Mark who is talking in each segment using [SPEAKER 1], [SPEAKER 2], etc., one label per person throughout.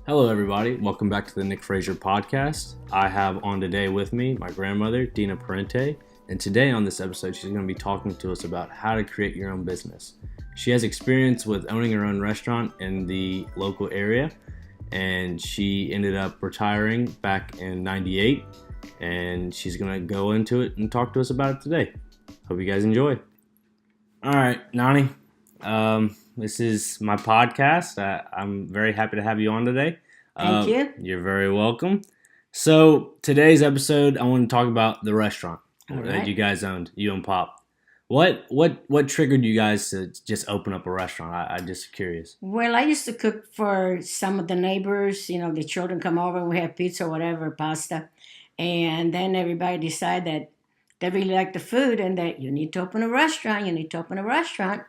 [SPEAKER 1] Hello, everybody. Welcome back to the Nick Frazier podcast. I have on today with me my grandmother, Dina Parente, and today on this episode, she's going to be talking to us about how to create your own business. She has experience with owning her own restaurant in the local area, and she ended up retiring back in '98, and she's going to go into it and talk to us about it today. Hope you guys enjoy. All right, Nonni. This is my podcast. I'm very happy to have you on today.
[SPEAKER 2] Thank you.
[SPEAKER 1] You're very welcome. So today's episode, I want to talk about the restaurant that you guys owned, you and Pop. What triggered you guys to just open up a restaurant? I'm just curious.
[SPEAKER 2] Well, I used to cook for some of the neighbors. You know, the children come over and we have pizza or whatever, pasta. And then everybody decided that they really like the food and that you need to open a restaurant.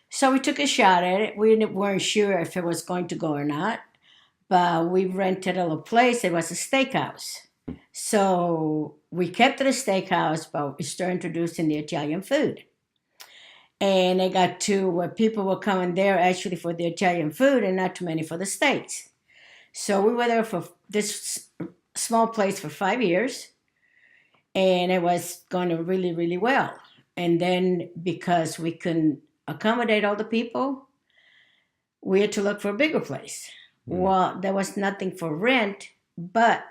[SPEAKER 2] So we took a shot at it. We weren't sure if it was going to go or not. But we rented a little place. It was a steakhouse. So we kept the steakhouse, but we started introducing the Italian food. And it got to where people were coming there actually for the Italian food and not too many for the steaks. So we were there for this small place for 5 years. And it was going really, really well. And then because we couldn't accommodate all the people, we had to look for a bigger place. Well, there was nothing for rent, but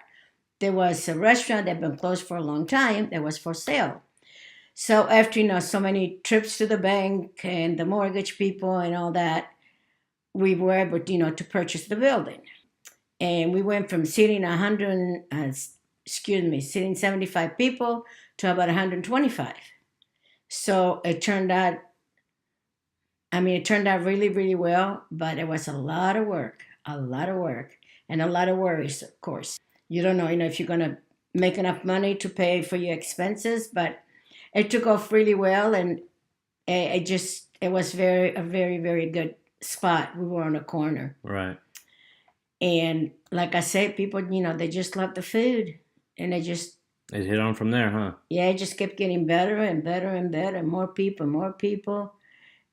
[SPEAKER 2] there was a restaurant that had been closed for a long time that was for sale. So after, so many trips to the bank and the mortgage people and all that, we were able, to purchase the building. And we went from sitting 75 people to about 125. So it turned out really, really well, but it was a lot of work, and a lot of worries, of course. You don't know, if you're going to make enough money to pay for your expenses, but it took off really well, and it was a very, very good spot. We were on a corner.
[SPEAKER 1] Right.
[SPEAKER 2] And like I said, people, they just love the food, and it
[SPEAKER 1] hit on from there, huh?
[SPEAKER 2] Yeah, it just kept getting better and better and better, more people.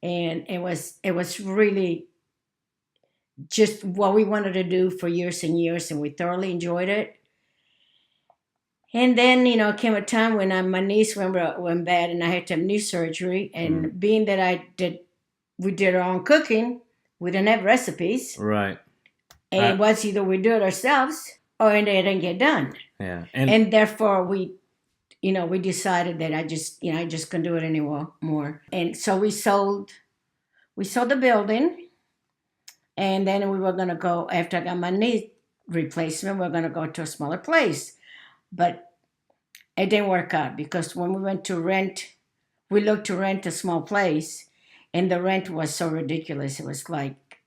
[SPEAKER 2] And it was really just what we wanted to do for years and years, and we thoroughly enjoyed it. And then, came a time when my knees went bad and I had to have knee surgery. And being that we did our own cooking, we didn't have recipes.
[SPEAKER 1] Right.
[SPEAKER 2] And it was either we do it ourselves or it didn't get done.
[SPEAKER 1] Yeah.
[SPEAKER 2] And therefore we decided that I just couldn't do it anymore. And so we sold the building. And then we were going to go, after I got my knee replacement, we were going to go to a smaller place. But it didn't work out because when we went to rent, we looked to rent a small place, and the rent was so ridiculous. It was like,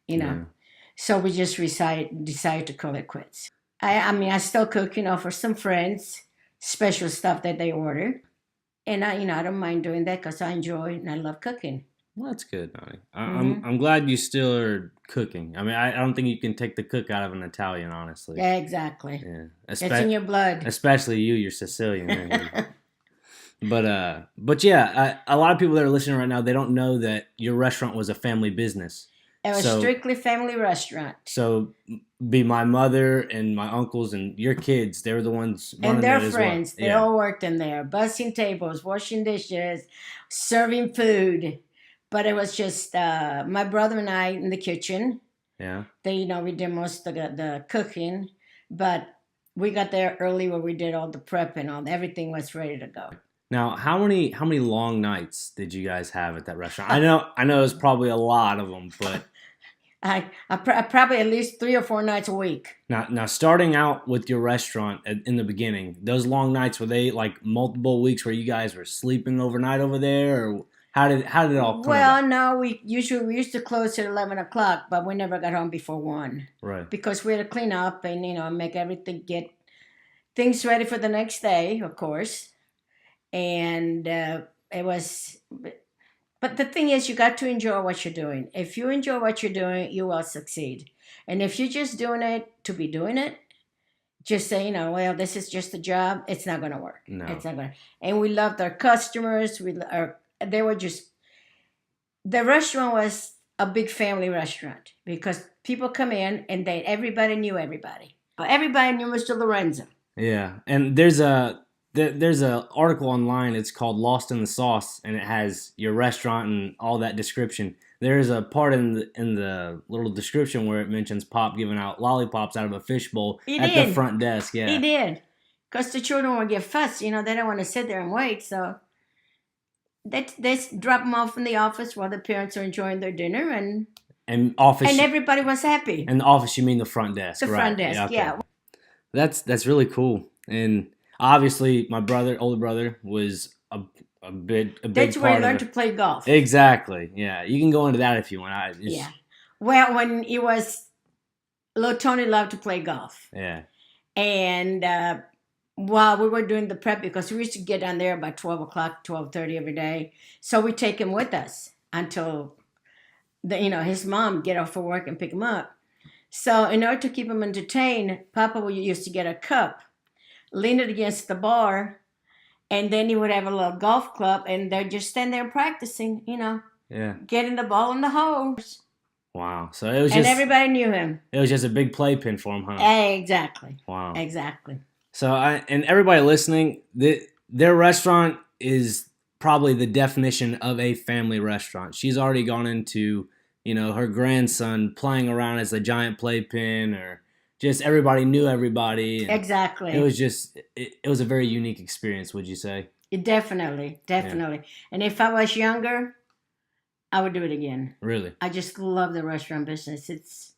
[SPEAKER 2] So we just decided to call it quits. I still cook, for some friends, special stuff that they order. And I don't mind doing that because I enjoy and I love cooking.
[SPEAKER 1] Well, that's good, Nonni. I'm glad you still are cooking. I don't think you can take the cook out of an Italian, honestly.
[SPEAKER 2] Yeah, exactly.
[SPEAKER 1] Yeah,
[SPEAKER 2] it's in your blood.
[SPEAKER 1] Especially you're Sicilian. But yeah, a lot of people that are listening right now, they don't know that your restaurant was a family business.
[SPEAKER 2] It was strictly family restaurant.
[SPEAKER 1] So, my mother and my uncles and your kids, they were the ones running
[SPEAKER 2] and their
[SPEAKER 1] that
[SPEAKER 2] friends.
[SPEAKER 1] as well.
[SPEAKER 2] They all worked in there, bussing tables, washing dishes, serving food. But it was just my brother and I in the kitchen.
[SPEAKER 1] Yeah.
[SPEAKER 2] We did most of the cooking, but we got there early where we did all the prep and everything was ready to go.
[SPEAKER 1] Now, how many long nights did you guys have at that restaurant? I know it was probably a lot of them, but
[SPEAKER 2] I probably at least 3 or 4 nights a week.
[SPEAKER 1] Now, starting out with your restaurant in the beginning, those long nights, were they like multiple weeks where you guys were sleeping overnight over there, or how did it all come
[SPEAKER 2] Well,
[SPEAKER 1] about?
[SPEAKER 2] no, we used to close at 11 o'clock, but we never got home before 1.
[SPEAKER 1] Right.
[SPEAKER 2] Because we had to clean up and, make everything, get things ready for the next day, of course. And it was... But the thing is, you got to enjoy what you're doing. If you enjoy what you're doing, you will succeed. And if you're just doing it to be doing it, just say, well, this is just a job, it's not going to work.
[SPEAKER 1] No.
[SPEAKER 2] It's not going to. And we loved our customers. The restaurant was a big family restaurant because people come in and everybody knew everybody. But everybody knew Mr. Lorenzo.
[SPEAKER 1] Yeah, and there's a article online. It's called "Lost in the Sauce," and it has your restaurant and all that description. There is a part in the little description where it mentions Pop giving out lollipops out of a fishbowl at the front desk. Yeah,
[SPEAKER 2] he did, because the children would get fussed. They don't want to sit there and wait, so they drop them off in the office while the parents are enjoying their dinner, and
[SPEAKER 1] office,
[SPEAKER 2] and everybody was happy.
[SPEAKER 1] And the office, you mean the front desk?
[SPEAKER 2] The front desk, okay. Yeah.
[SPEAKER 1] That's really cool. And obviously, my older brother, was a big
[SPEAKER 2] That's where he learned to play golf.
[SPEAKER 1] Exactly. Yeah, you can go into that if you want.
[SPEAKER 2] Yeah. Well, when he was little, Tony loved to play golf.
[SPEAKER 1] Yeah.
[SPEAKER 2] And while we were doing the prep, because we used to get down there about 12 o'clock, 12:30 every day, so we take him with us until his mom get off for work and pick him up. So in order to keep him entertained, Papa used to get a cup, lean it against the bar, and then he would have a little golf club, and they'd just stand there practicing, getting the ball in the holes.
[SPEAKER 1] Wow. So it was
[SPEAKER 2] and everybody knew him.
[SPEAKER 1] It was just a big playpen for him, huh?
[SPEAKER 2] Exactly.
[SPEAKER 1] Wow.
[SPEAKER 2] Exactly.
[SPEAKER 1] So and everybody listening, their restaurant is probably the definition of a family restaurant. She's already gone into her grandson playing around as a giant playpen, or just everybody knew everybody.
[SPEAKER 2] Exactly.
[SPEAKER 1] It was just, it was a very unique experience, would you say?
[SPEAKER 2] Definitely. Yeah. And if I was younger, I would do it again.
[SPEAKER 1] Really?
[SPEAKER 2] I just love the restaurant business. It's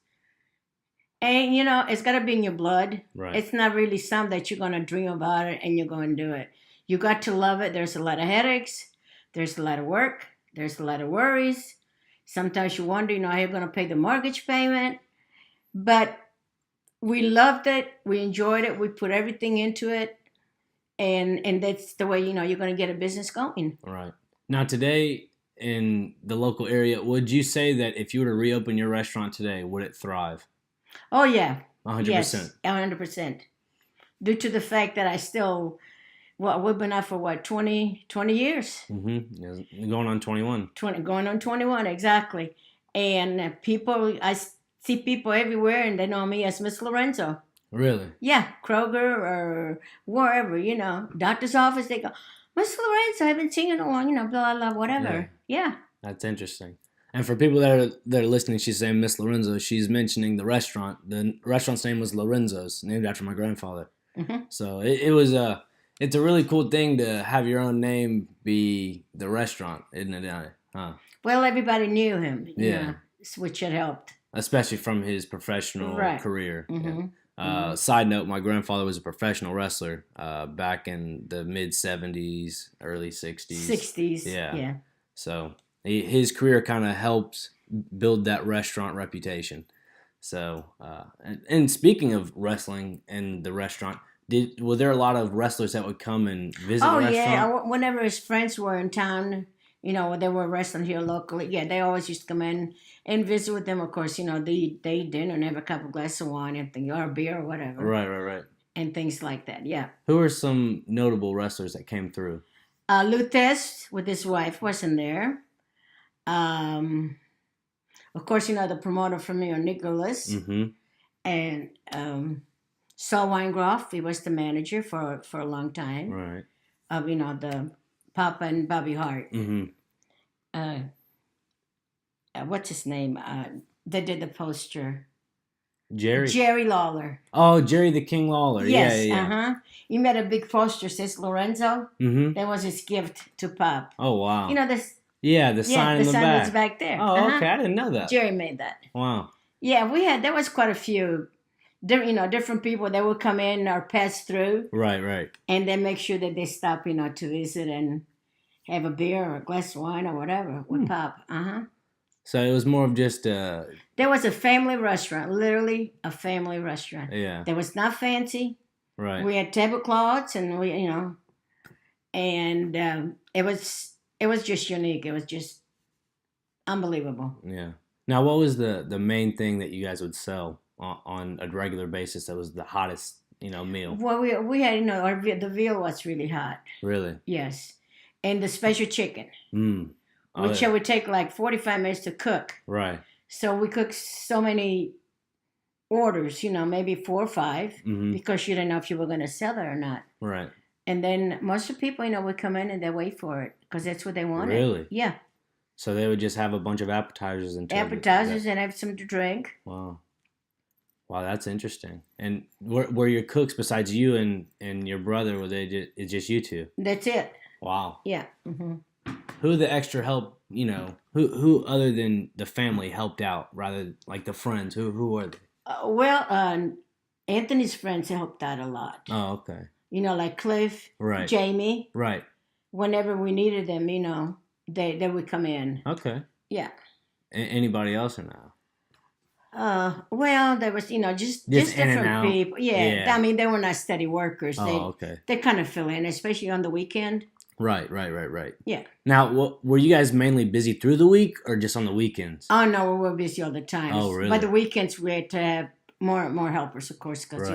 [SPEAKER 2] got to be in your blood.
[SPEAKER 1] Right.
[SPEAKER 2] It's not really something that you're going to dream about it and you're going to do it. You got to love it. There's a lot of headaches. There's a lot of work. There's a lot of worries. Sometimes you wonder, how you're going to pay the mortgage payment. But we loved it. We enjoyed it. We put everything into it. And that's the way, you're going to get a business going.
[SPEAKER 1] Right. Now, today in the local area, would you say that if you were to reopen your restaurant today, would it thrive?
[SPEAKER 2] Oh, yeah.
[SPEAKER 1] 100%?
[SPEAKER 2] Yes, 100%. Due to the fact that I still... Well, we've been out for 20 years?
[SPEAKER 1] Mm-hmm. Going on 21.
[SPEAKER 2] Going on 21, exactly. And I see people everywhere, and they know me as Miss Lorenzo.
[SPEAKER 1] Really?
[SPEAKER 2] Yeah, Kroger or wherever, doctor's office, they go, Miss Lorenzo, I haven't seen you in a long, blah, blah, whatever. Yeah.
[SPEAKER 1] That's interesting. And for people that are listening, she's saying Miss Lorenzo, she's mentioning the restaurant. The restaurant's name was Lorenzo's, named after my grandfather.
[SPEAKER 2] Mm-hmm.
[SPEAKER 1] So it was it's a really cool thing to have your own name be the restaurant, isn't it? Huh?
[SPEAKER 2] Well, everybody knew him.
[SPEAKER 1] Yeah.
[SPEAKER 2] Which had helped.
[SPEAKER 1] Especially from his professional career.
[SPEAKER 2] Mm-hmm.
[SPEAKER 1] Yeah. Side note, my grandfather was a professional wrestler back in the mid-'70s, early '60s.
[SPEAKER 2] '60s, yeah.
[SPEAKER 1] So his career kind of helped build that restaurant reputation. So, and speaking of wrestling and the restaurant, were there a lot of wrestlers that would come and visit the restaurant?
[SPEAKER 2] Oh, yeah. Whenever his friends were in town, they were wrestling here locally. Yeah, they always used to come in and visit with them. Of course, they eat dinner and have a couple glasses of wine or beer or whatever.
[SPEAKER 1] Right.
[SPEAKER 2] And things like that, yeah.
[SPEAKER 1] Who are some notable wrestlers that came through?
[SPEAKER 2] Lutez with his wife wasn't there. Of course, the promoter from here, Nicholas.
[SPEAKER 1] Mm-hmm.
[SPEAKER 2] And... Saul Weingroff, he was the manager for a long time.
[SPEAKER 1] Right.
[SPEAKER 2] Of, the Papa and Bobby Hart.
[SPEAKER 1] Mm-hmm.
[SPEAKER 2] What's his name? They did the poster.
[SPEAKER 1] Jerry
[SPEAKER 2] Lawler.
[SPEAKER 1] Oh, Jerry the King Lawler.
[SPEAKER 2] Yes,
[SPEAKER 1] yeah.
[SPEAKER 2] Uh-huh. He made a big poster, says Lorenzo.
[SPEAKER 1] Mm-hmm.
[SPEAKER 2] That was his gift to Pop.
[SPEAKER 1] Oh, wow.
[SPEAKER 2] This...
[SPEAKER 1] Yeah, the sign in the back.
[SPEAKER 2] The sign that's back there.
[SPEAKER 1] Oh, okay. I didn't know that.
[SPEAKER 2] Jerry made that.
[SPEAKER 1] Wow.
[SPEAKER 2] Yeah, there was quite a few... different people that would come in or pass through.
[SPEAKER 1] Right.
[SPEAKER 2] And then make sure that they stop, to visit and have a beer or a glass of wine or whatever with Pop. Uh-huh.
[SPEAKER 1] So it was more of just
[SPEAKER 2] There was a family restaurant, literally a family restaurant.
[SPEAKER 1] Yeah.
[SPEAKER 2] That was not fancy.
[SPEAKER 1] Right.
[SPEAKER 2] We had tablecloths and and it was just unique. It was just unbelievable.
[SPEAKER 1] Yeah. Now, what was the main thing that you guys would sell on a regular basis that was the hottest, meal?
[SPEAKER 2] Well, we had, the veal was really hot.
[SPEAKER 1] Really?
[SPEAKER 2] Yes. And the special chicken. which would take like 45 minutes to cook.
[SPEAKER 1] Right.
[SPEAKER 2] So we cooked so many orders, maybe 4 or 5, because you didn't know if you were going to sell it or not.
[SPEAKER 1] Right.
[SPEAKER 2] And then most of the people, would come in and they wait for it because that's what they wanted.
[SPEAKER 1] Really?
[SPEAKER 2] Yeah.
[SPEAKER 1] So they would just have a bunch of appetizers and
[SPEAKER 2] and have some to drink.
[SPEAKER 1] Wow. Wow, that's interesting. And were your cooks besides you and your brother? It's just you two?
[SPEAKER 2] That's it.
[SPEAKER 1] Wow.
[SPEAKER 2] Yeah. Mm-hmm.
[SPEAKER 1] Who the extra help? Who other than the family helped out? Rather like the friends. Who were they?
[SPEAKER 2] Anthony's friends helped out a lot.
[SPEAKER 1] Oh, okay.
[SPEAKER 2] Like Cliff,
[SPEAKER 1] right.
[SPEAKER 2] Jamie.
[SPEAKER 1] Right.
[SPEAKER 2] Whenever we needed them, they would come in.
[SPEAKER 1] Okay.
[SPEAKER 2] Yeah.
[SPEAKER 1] Anybody else or no?
[SPEAKER 2] Well, there was, just different people. Yeah. I mean, they were not steady workers.
[SPEAKER 1] Okay.
[SPEAKER 2] They kind of fill in, especially on the weekend.
[SPEAKER 1] Right.
[SPEAKER 2] Yeah.
[SPEAKER 1] Now, were you guys mainly busy through the week or just on the weekends?
[SPEAKER 2] Oh, no, we were busy all the time.
[SPEAKER 1] Oh, really?
[SPEAKER 2] But the weekends, we had to have more helpers, of course, because,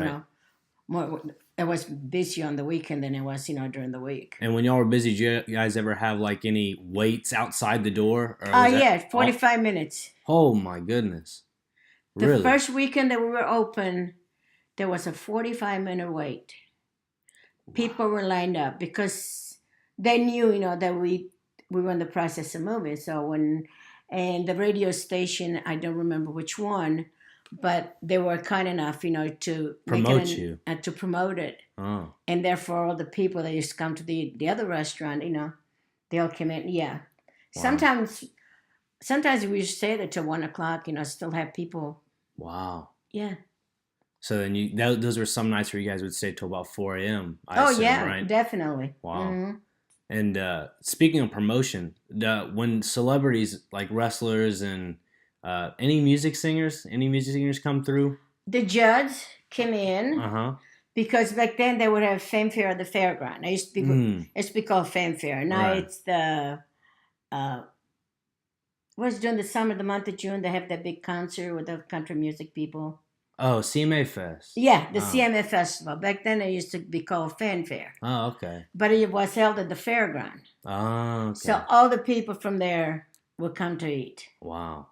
[SPEAKER 2] more. It was busy on the weekend than it was, during the week.
[SPEAKER 1] And when y'all were busy, did you guys ever have like any waits outside the door?
[SPEAKER 2] Yeah, 45 minutes.
[SPEAKER 1] Oh my goodness!
[SPEAKER 2] Really? The first weekend that we were open, there was a 45-minute wait. Wow. People were lined up because they knew, that we were in the process of moving. So and the radio station, I don't remember which one, but they were kind enough, to
[SPEAKER 1] promote you,
[SPEAKER 2] to promote it.
[SPEAKER 1] Oh.
[SPEAKER 2] And therefore, all the people that used to come to the other restaurant, they all came in. Yeah. Wow. Sometimes we used to stay there till 1:00. Still have people.
[SPEAKER 1] Wow.
[SPEAKER 2] Yeah.
[SPEAKER 1] So then those were some nights where you guys would stay till about 4 a.m.
[SPEAKER 2] Right? Definitely.
[SPEAKER 1] Wow. Mm-hmm. And speaking of promotion, when celebrities like wrestlers and any music singers come through?
[SPEAKER 2] The judge came in. Because back then they would have fanfare at the fairground. It used to be called fanfare. Now it's the during the summer, the month of June, they have that big concert with the country music people.
[SPEAKER 1] Oh, CMA Fest.
[SPEAKER 2] Yeah, the CMA Festival. Back then it used to be called fanfare.
[SPEAKER 1] Oh, okay.
[SPEAKER 2] But it was held at the fairground.
[SPEAKER 1] Oh, okay.
[SPEAKER 2] So all the people from there would come to eat.
[SPEAKER 1] Wow.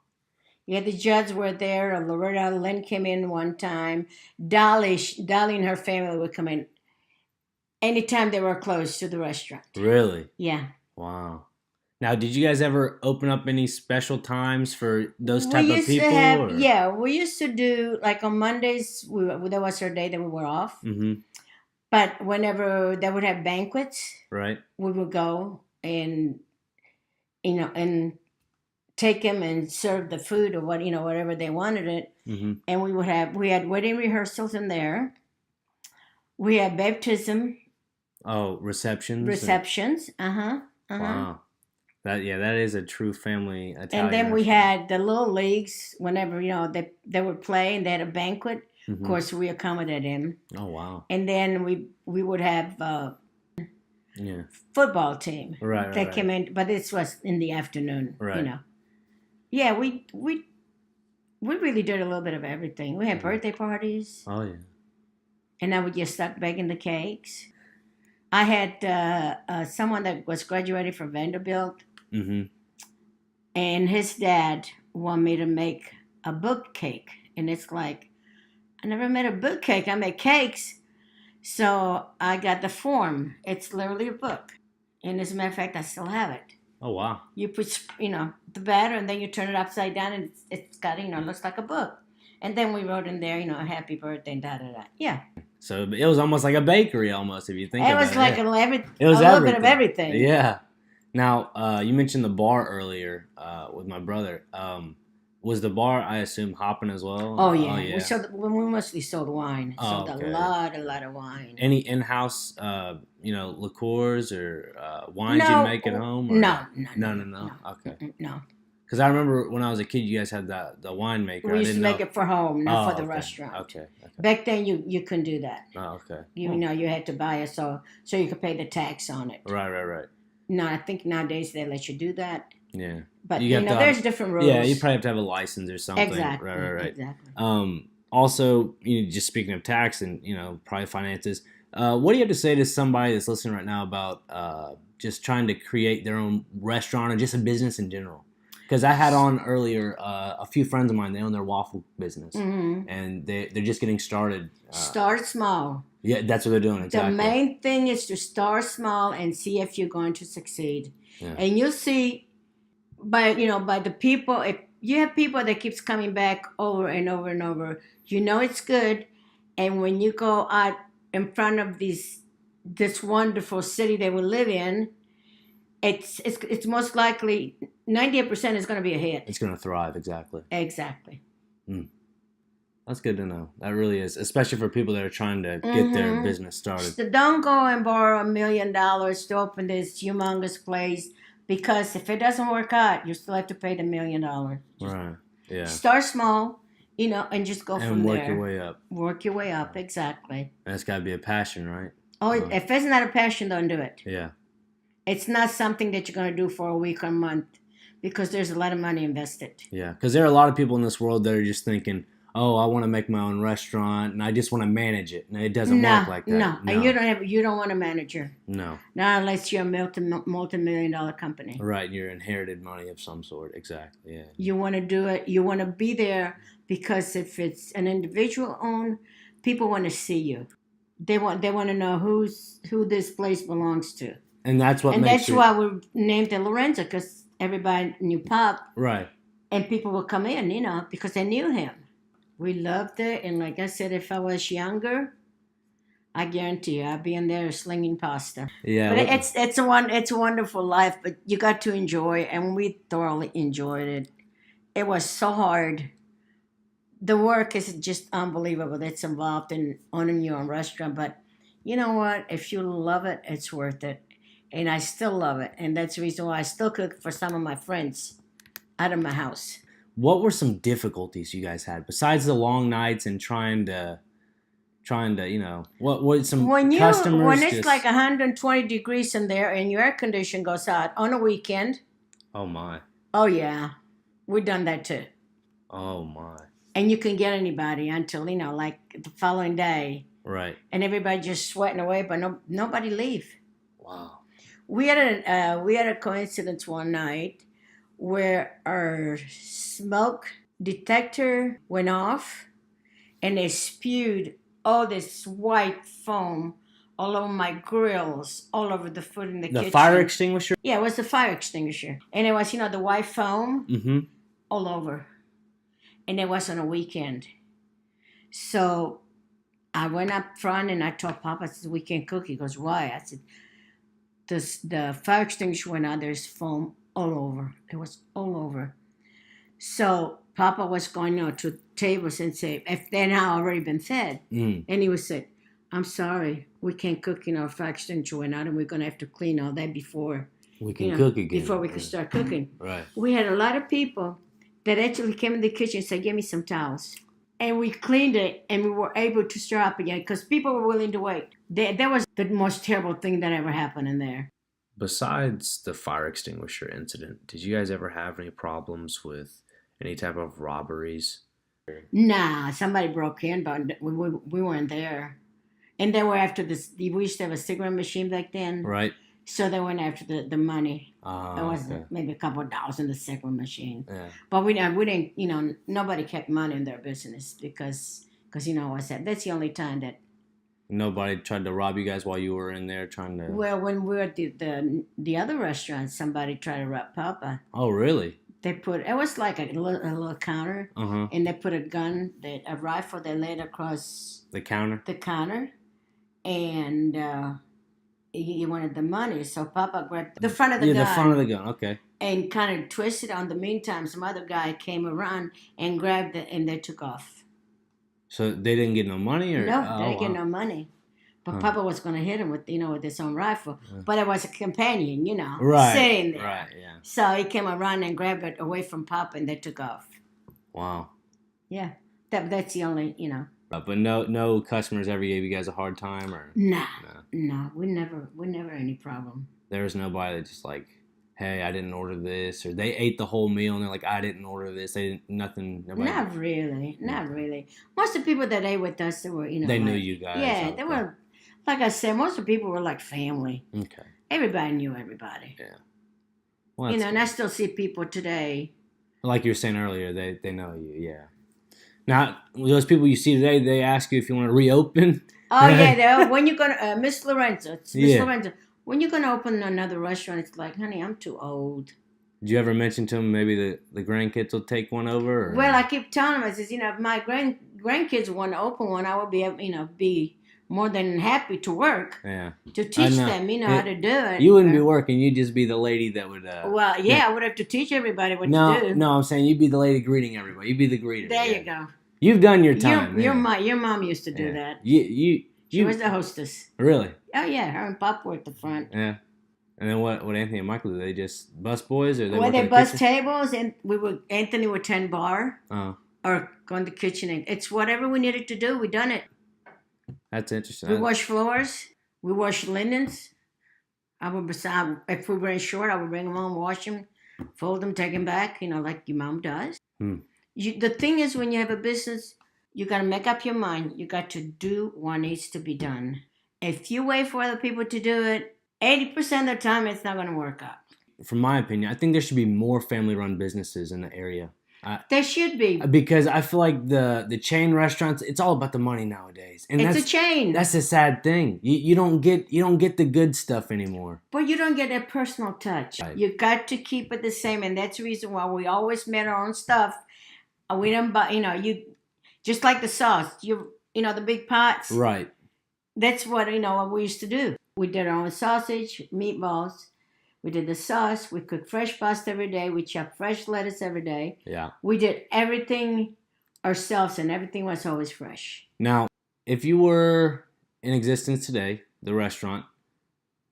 [SPEAKER 2] Yeah, the judges were there. Loretta Lynn came in one time. Dolly and her family would come in anytime they were close to the restaurant.
[SPEAKER 1] Really?
[SPEAKER 2] Yeah.
[SPEAKER 1] Wow. Now, did you guys ever open up any special times for those type of people?
[SPEAKER 2] Yeah, we used to do, like on Mondays, that was our day that we were off. Mm-hmm. But whenever they would have banquets,
[SPEAKER 1] right,
[SPEAKER 2] we would go and, and take them and serve the food or whatever they wanted it. Mm-hmm. And we had wedding rehearsals in there. We had baptism.
[SPEAKER 1] Oh, receptions.
[SPEAKER 2] Wow.
[SPEAKER 1] That is a true family Italian.
[SPEAKER 2] And then we had the little leagues. Whenever they would play and they had a banquet. Mm-hmm. Of course, we accommodated them.
[SPEAKER 1] Oh wow!
[SPEAKER 2] And then we would have football team that came in, but this was in the afternoon. Right. Yeah, we really did a little bit of everything. We had birthday parties.
[SPEAKER 1] Oh yeah.
[SPEAKER 2] And I would just start baking the cakes. I had someone that was graduating from Vanderbilt. Mm-hmm. And his dad wanted me to make a book cake. And it's like, I never made a book cake. I made cakes. So I got the form. It's literally a book. And as a matter of fact, I still have it.
[SPEAKER 1] Oh, wow.
[SPEAKER 2] You put, the batter, and then you turn it upside down, and it's got, looks like a book. And then we wrote in there, happy birthday, and da-da-da. Yeah.
[SPEAKER 1] So it was almost like a bakery, almost, if you think about it.
[SPEAKER 2] It was like a little bit of everything.
[SPEAKER 1] Yeah. Now, you mentioned the bar earlier with my brother. Was the bar, I assume, hopping as well?
[SPEAKER 2] Oh, yeah. We mostly sold wine.
[SPEAKER 1] A
[SPEAKER 2] lot of wine.
[SPEAKER 1] Any in-house, liqueurs or wines you make at home? Or?
[SPEAKER 2] No.
[SPEAKER 1] Okay.
[SPEAKER 2] No.
[SPEAKER 1] Because I remember when I was a kid, you guys had the winemaker.
[SPEAKER 2] We used to make it for home, not for the restaurant.
[SPEAKER 1] Okay.
[SPEAKER 2] Back then, you couldn't do that.
[SPEAKER 1] Oh, okay.
[SPEAKER 2] You had to buy it so you could pay the tax on it.
[SPEAKER 1] Right.
[SPEAKER 2] No, I think nowadays they let you do that.
[SPEAKER 1] Yeah.
[SPEAKER 2] But, there's different rules.
[SPEAKER 1] Yeah, you probably have to have a license or something.
[SPEAKER 2] Exactly.
[SPEAKER 1] Right.
[SPEAKER 2] Exactly.
[SPEAKER 1] Also, just speaking of tax and, probably finances, what do you have to say to somebody that's listening right now about just trying to create their own restaurant or just a business in general? Because I had on earlier a few friends of mine. They own their waffle business, and they're just getting started.
[SPEAKER 2] Start small.
[SPEAKER 1] Yeah, that's what they're doing. Exactly.
[SPEAKER 2] The main thing is to start small and see if you're going to succeed.
[SPEAKER 1] Yeah.
[SPEAKER 2] And you'll see by the people. If you have people that keeps coming back over and over and over, it's good. And when you go out in front of this wonderful city that we live in, it's most likely 98% is going to be a hit.
[SPEAKER 1] It's going to thrive. Exactly. That's good to know. That really is, especially for people that are trying to get their business started.
[SPEAKER 2] So don't go and borrow $1 million to open this humongous place, because if it doesn't work out, you still have to pay the $1 million.
[SPEAKER 1] Right. Yeah.
[SPEAKER 2] Start small, and just go from there.
[SPEAKER 1] And work your way up.
[SPEAKER 2] Work your way up, exactly.
[SPEAKER 1] And it's got to be a passion, right?
[SPEAKER 2] Oh, if it's not a passion, don't do it.
[SPEAKER 1] Yeah.
[SPEAKER 2] It's not something that you're going to do for a week or a month, because there's a lot of money invested.
[SPEAKER 1] Yeah, because there are a lot of people in this world that are just thinking, oh, I want to make my own restaurant and I just want to manage it. And it doesn't work like that.
[SPEAKER 2] No, and you don't want a manager.
[SPEAKER 1] No.
[SPEAKER 2] Not unless you're a multi-million-dollar company.
[SPEAKER 1] Right, you're inherited money of some sort. Exactly, yeah.
[SPEAKER 2] You want to do it. You want to be there, because if it's an individual owned, people want to see you. They want to know who this place belongs to.
[SPEAKER 1] And that's what makes it.
[SPEAKER 2] Why we named it Lorenzo, because everybody knew Pop.
[SPEAKER 1] Right.
[SPEAKER 2] And people would come in, because they knew him. We loved it, and like I said, if I was younger, I guarantee you I'd be in there slinging pasta.
[SPEAKER 1] Yeah.
[SPEAKER 2] But it's a wonderful life, but you got to enjoy it, and we thoroughly enjoyed it. It was so hard. The work is just unbelievable that's involved in owning your own restaurant, but you know what? If you love it, it's worth it. And I still love it, and that's the reason why I still cook for some of my friends out of my house.
[SPEAKER 1] What were some difficulties you guys had besides the long nights and trying to what some customers?
[SPEAKER 2] When it's like 120 degrees in there and your air condition goes out on a weekend.
[SPEAKER 1] Oh my.
[SPEAKER 2] Oh yeah, we've done that too.
[SPEAKER 1] Oh my.
[SPEAKER 2] And you can get anybody until like the following day.
[SPEAKER 1] Right.
[SPEAKER 2] And everybody just sweating away, but nobody leave.
[SPEAKER 1] Wow.
[SPEAKER 2] We had a coincidence one night where our smoke detector went off, and they spewed all this white foam all over my grills, all over the food in the kitchen.
[SPEAKER 1] The fire extinguisher?
[SPEAKER 2] Yeah, it was the fire extinguisher. And it was, the white foam all over. And it was on a weekend. So I went up front and I told Papa, I said, we can't cook. He goes, why? I said, the fire extinguisher went out, there's foam all over. It was all over. So Papa was going to tables and say, if they're now already been fed. And he would say, I'm sorry, we can't cook, fire extinguisher went out, and we're going to have to clean all that before
[SPEAKER 1] we can cook again.
[SPEAKER 2] Before we can start cooking.
[SPEAKER 1] Right.
[SPEAKER 2] We had a lot of people that actually came in the kitchen and said, give me some towels. And we cleaned it, and we were able to start up again because people were willing to wait. That was the most terrible thing that ever happened in there.
[SPEAKER 1] Besides the fire extinguisher incident, did you guys ever have any problems with any type of robberies?
[SPEAKER 2] Nah, somebody broke in, but we weren't there. And they were after this. We used to have a cigarette machine back then.
[SPEAKER 1] Right.
[SPEAKER 2] So they went after the money. It was maybe a couple of dollars in the cigarette machine.
[SPEAKER 1] Yeah.
[SPEAKER 2] But we didn't, nobody kept money in their business because I said, that's the only time that.
[SPEAKER 1] Nobody tried to rob you guys while you were in there trying to.
[SPEAKER 2] Well, when we were at the other restaurant, somebody tried to rob Papa.
[SPEAKER 1] Oh, really?
[SPEAKER 2] It was like a little counter, and they put a rifle, they laid across
[SPEAKER 1] the counter.
[SPEAKER 2] And he wanted the money, so Papa grabbed the front of the gun.
[SPEAKER 1] Yeah, the front of the gun. Okay.
[SPEAKER 2] And kind of twisted. On the meantime, some other guy came around and grabbed it, and they took off.
[SPEAKER 1] So they didn't get no money, or
[SPEAKER 2] no, they didn't get no money. But Papa was going to hit him with his own rifle. But it was a companion,
[SPEAKER 1] right,
[SPEAKER 2] sitting there.
[SPEAKER 1] Right, yeah.
[SPEAKER 2] So he came around and grabbed it away from Papa, and they took off.
[SPEAKER 1] Wow.
[SPEAKER 2] Yeah, that's the only,
[SPEAKER 1] But no customers ever gave you guys a hard time, or
[SPEAKER 2] no, we never any problem.
[SPEAKER 1] There was nobody that just like, hey, I didn't order this, or they ate the whole meal and they're like, I didn't order this. They didn't nothing.
[SPEAKER 2] Not really. Most of the people that ate with us, they were,
[SPEAKER 1] they knew you guys.
[SPEAKER 2] Yeah, they were. Like I said, most of the people were like family.
[SPEAKER 1] Okay.
[SPEAKER 2] everybody knew everybody.
[SPEAKER 1] Yeah. Well,
[SPEAKER 2] And I still see people today.
[SPEAKER 1] like you were saying earlier, they know you. Yeah. Now, those people you see today, they ask you if you want to reopen.
[SPEAKER 2] Oh yeah, when you gonna Miss Lorenzo? It's Miss
[SPEAKER 1] Yeah.
[SPEAKER 2] Lorenzo. When you gonna open another restaurant? It's like, honey, I'm too old.
[SPEAKER 1] Did you ever mention to them maybe the grandkids will take one over? Or?
[SPEAKER 2] Well, I keep telling them, I says, if my grandkids want to open one, I would be more than happy to work.
[SPEAKER 1] Yeah.
[SPEAKER 2] To teach them, how to do it.
[SPEAKER 1] You wouldn't be working. You'd just be the lady that would.
[SPEAKER 2] Well, yeah, I would have to teach everybody what to do.
[SPEAKER 1] No, I'm saying you'd be the lady greeting everybody. You'd be the greeter.
[SPEAKER 2] There you go.
[SPEAKER 1] You've done your time.
[SPEAKER 2] Your mom used to do that. She was the hostess.
[SPEAKER 1] Really?
[SPEAKER 2] Oh yeah, her and Pop were at the front.
[SPEAKER 1] Yeah. And then what Anthony and Michael do? They just bus boys, or
[SPEAKER 2] they bus tables, and Anthony would tend bar, or go in the kitchen, and it's whatever we needed to do. We done it.
[SPEAKER 1] That's interesting.
[SPEAKER 2] We wash floors. We wash linens. If we were short, I would bring them home, wash them, fold them, take them back. Like your mom does. The thing is, when you have a business, you got to make up your mind. You got to do what needs to be done. If you wait for other people to do it, 80% of the time, it's not going to work out.
[SPEAKER 1] From my opinion, I think there should be more family-run businesses in the area.
[SPEAKER 2] There should be.
[SPEAKER 1] Because I feel like the chain restaurants, it's all about the money nowadays. And
[SPEAKER 2] it's a chain.
[SPEAKER 1] That's a sad thing. You don't get the good stuff anymore.
[SPEAKER 2] But you don't get that personal touch. Right. You got to keep it the same, and that's the reason why we always made our own stuff. We don't buy, you just like the sauce. The big pots.
[SPEAKER 1] Right.
[SPEAKER 2] That's what we used to do. We did our own sausage, meatballs. We did the sauce. We cooked fresh pasta every day. We chopped fresh lettuce every day.
[SPEAKER 1] Yeah.
[SPEAKER 2] We did everything ourselves, and everything was always fresh.
[SPEAKER 1] Now, if you were in existence today, the restaurant,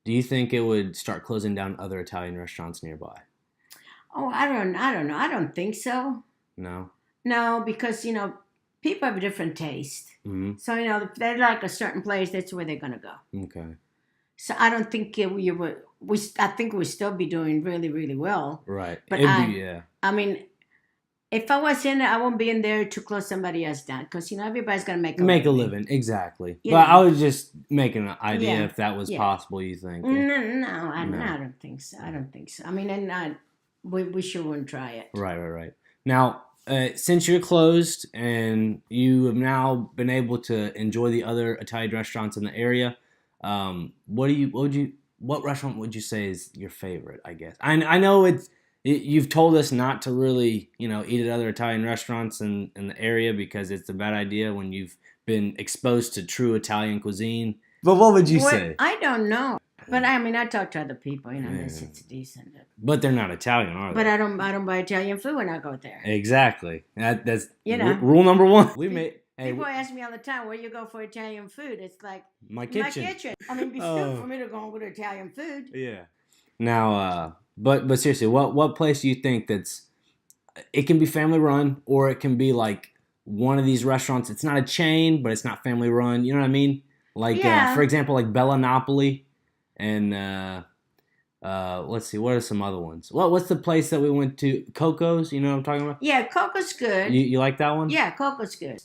[SPEAKER 1] do you think it would start closing down other Italian restaurants nearby?
[SPEAKER 2] Oh, I don't know. I don't think so.
[SPEAKER 1] No?
[SPEAKER 2] No, because, people have a different taste.
[SPEAKER 1] Mm-hmm.
[SPEAKER 2] So, if they like a certain place, that's where they're going to go.
[SPEAKER 1] Okay.
[SPEAKER 2] So I don't think I think we'd still be doing really, really well.
[SPEAKER 1] Right.
[SPEAKER 2] But I mean, if I was in there, I won't be in there to close somebody else down. Because, everybody's going to make a living.
[SPEAKER 1] Exactly. But I was just making an idea if that was possible, you think.
[SPEAKER 2] No, I don't think so. I don't think so. I mean, and we sure wouldn't try it.
[SPEAKER 1] Right. What since you're closed and you have now been able to enjoy the other Italian restaurants in the area, what restaurant would you say is your favorite? I guess I know you've told us not to really eat at other Italian restaurants in the area because it's a bad idea when you've been exposed to true Italian cuisine. But what would you say?
[SPEAKER 2] I don't know. But I mean, I talk to other people, it's decent.
[SPEAKER 1] But they're not Italian, are they?
[SPEAKER 2] But I don't buy Italian food when I go there.
[SPEAKER 1] Exactly. That's rule number one.
[SPEAKER 2] People ask me all the time, where you go for Italian food? It's like
[SPEAKER 1] my kitchen.
[SPEAKER 2] I mean, it'd be stupid for me to go and go to Italian food.
[SPEAKER 1] Yeah. Now, but seriously, what place do you think it can be family run, or it can be like one of these restaurants? It's not a chain, but it's not family run. You know what I mean? Like, for example, like Bella Napoli. And let's see, what are some other ones? What's the place that we went to? Coco's, you know what I'm talking about?
[SPEAKER 2] Yeah, Coco's good.
[SPEAKER 1] You like that one?
[SPEAKER 2] Yeah, Coco's good.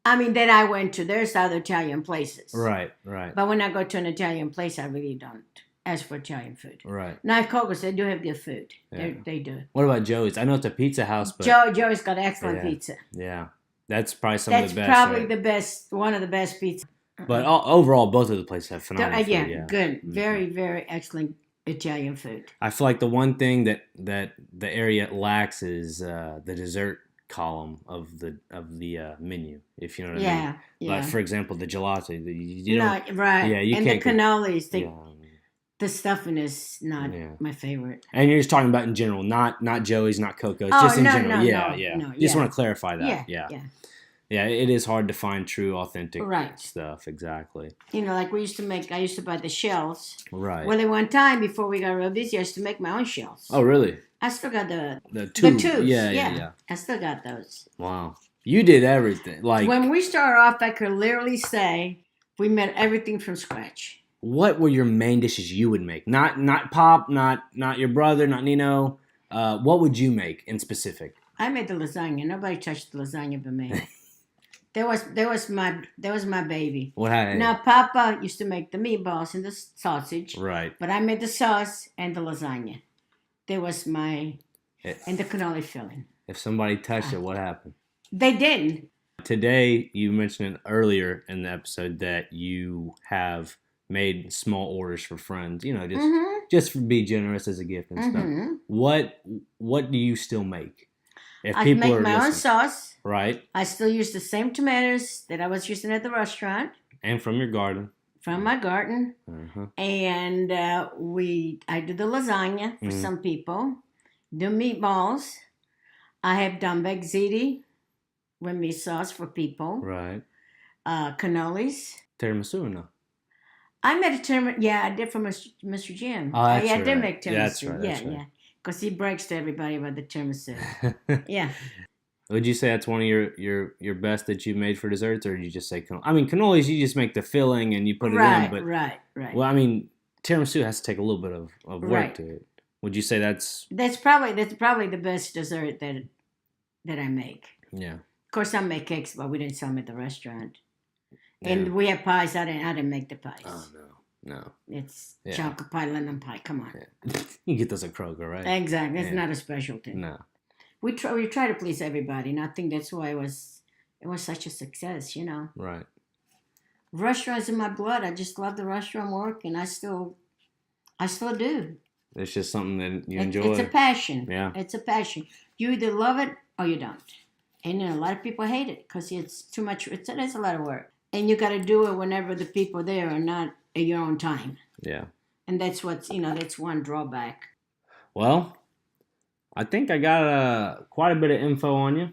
[SPEAKER 2] I mean, that I went to. There's other Italian places.
[SPEAKER 1] Right.
[SPEAKER 2] But when I go to an Italian place, I really don't ask for Italian food.
[SPEAKER 1] Right.
[SPEAKER 2] Now, at Coco's, they do have good food. Yeah. They do.
[SPEAKER 1] What about Joey's? I know it's a pizza house, but
[SPEAKER 2] Joey's got excellent pizza.
[SPEAKER 1] Yeah. That's probably some of the best.
[SPEAKER 2] That's probably the best, one of the best pizzas.
[SPEAKER 1] But overall, both of the places have phenomenal food.
[SPEAKER 2] Yeah, good. Mm-hmm. Very, very excellent Italian food.
[SPEAKER 1] I feel like the one thing that the area lacks is the dessert column of the menu, if you know what I mean. Yeah. Like, for example, the gelato.
[SPEAKER 2] Right. Yeah, and the cannolis. The stuffing is not my favorite.
[SPEAKER 1] And you're just talking about in general, not Joey's, not Coco's, just in general. No, just want to clarify that. Yeah, it is hard to find true, authentic stuff. Exactly.
[SPEAKER 2] Like I used to buy the shells.
[SPEAKER 1] Right.
[SPEAKER 2] Well, at one time, before we got real busy, I used to make my own shells.
[SPEAKER 1] Oh, really?
[SPEAKER 2] I still got the
[SPEAKER 1] tubes.
[SPEAKER 2] Yeah. I still got those.
[SPEAKER 1] Wow. You did everything. Like,
[SPEAKER 2] when we started off, I could literally say we made everything from scratch.
[SPEAKER 1] What were your main dishes you would make? Not Pop, not your brother, not Nino. What would you make in specific?
[SPEAKER 2] I made the lasagna. Nobody touched the lasagna but me. That was my baby.
[SPEAKER 1] What happened?
[SPEAKER 2] Now Papa used to make the meatballs and the sausage.
[SPEAKER 1] Right.
[SPEAKER 2] But I made the sauce and the lasagna. That was my and the cannoli filling.
[SPEAKER 1] If somebody touched it, what happened?
[SPEAKER 2] They didn't.
[SPEAKER 1] Today, you mentioned it earlier in the episode that you have made small orders for friends. You know, just for be generous as a gift and stuff. What do you still make? If
[SPEAKER 2] I make my own sauce.
[SPEAKER 1] Right.
[SPEAKER 2] I still use the same tomatoes that I was using at the restaurant.
[SPEAKER 1] And from your garden.
[SPEAKER 2] From my garden. And I do the lasagna for some people. The meatballs. I have done vegziti with meat sauce for people.
[SPEAKER 1] Right.
[SPEAKER 2] Cannolis.
[SPEAKER 1] Tiramisu, no?
[SPEAKER 2] I made a tiramisu. Yeah, I did for Mr. Jim.
[SPEAKER 1] Oh, that's
[SPEAKER 2] I
[SPEAKER 1] right.
[SPEAKER 2] did make tiramisu.
[SPEAKER 1] Yeah, that's right.
[SPEAKER 2] Yeah. Because he brags to everybody about the tiramisu. Yeah.
[SPEAKER 1] Would you say that's one of your best that you've made for desserts, or did you just say cannolis? I mean, cannolis, you just make the filling and you put it in. But,
[SPEAKER 2] right.
[SPEAKER 1] Well, I mean, tiramisu has to take a little bit of work to it. Would you say that's
[SPEAKER 2] probably the best dessert that I make?
[SPEAKER 1] Yeah.
[SPEAKER 2] Of course, I make cakes, but we didn't sell them at the restaurant.
[SPEAKER 1] Yeah.
[SPEAKER 2] And we have pies. I didn't make the pies.
[SPEAKER 1] Oh no.
[SPEAKER 2] It's chocolate pie, lemon pie. Come on.
[SPEAKER 1] Yeah. You get those at Kroger, right?
[SPEAKER 2] Exactly. It's not a specialty.
[SPEAKER 1] No.
[SPEAKER 2] We try to please everybody, and I think that's why it was such a success. You know.
[SPEAKER 1] Right.
[SPEAKER 2] Restaurants in my blood. I just love the restaurant work, and I still do.
[SPEAKER 1] It's just something that you enjoy.
[SPEAKER 2] It's a passion.
[SPEAKER 1] Yeah.
[SPEAKER 2] It's a passion. You either love it or you don't. And a lot of people hate it because it's too much. It's a lot of work. And you got to do it whenever the people there are not at your own time.
[SPEAKER 1] Yeah.
[SPEAKER 2] And that's that's one drawback.
[SPEAKER 1] Well, I think I got quite a bit of info on you.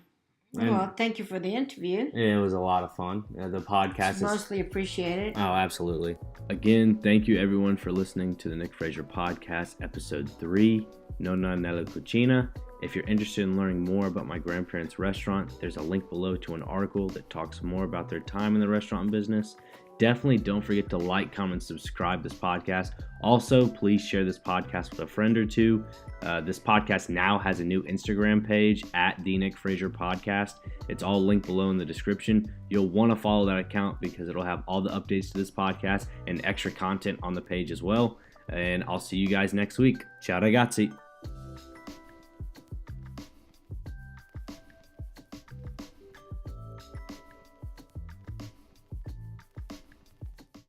[SPEAKER 2] Well, thank you for the interview.
[SPEAKER 1] It was a lot of fun. The podcast
[SPEAKER 2] is mostly appreciated.
[SPEAKER 1] Oh, absolutely. Again, thank you everyone for listening to the Nick Frazier Podcast, Episode 3, Nonna Nella Cucina. If you're interested in learning more about my grandparents' restaurant, there's a link below to an article that talks more about their time in the restaurant business. Definitely don't forget to like, comment, subscribe this podcast. Also, please share this podcast with a friend or two. This podcast now has a new Instagram page at The Nick Frazier Podcast. It's all linked below in the description. You'll want to follow that account because it'll have all the updates to this podcast and extra content on the page as well. And I'll see you guys next week. Ciao ragazzi.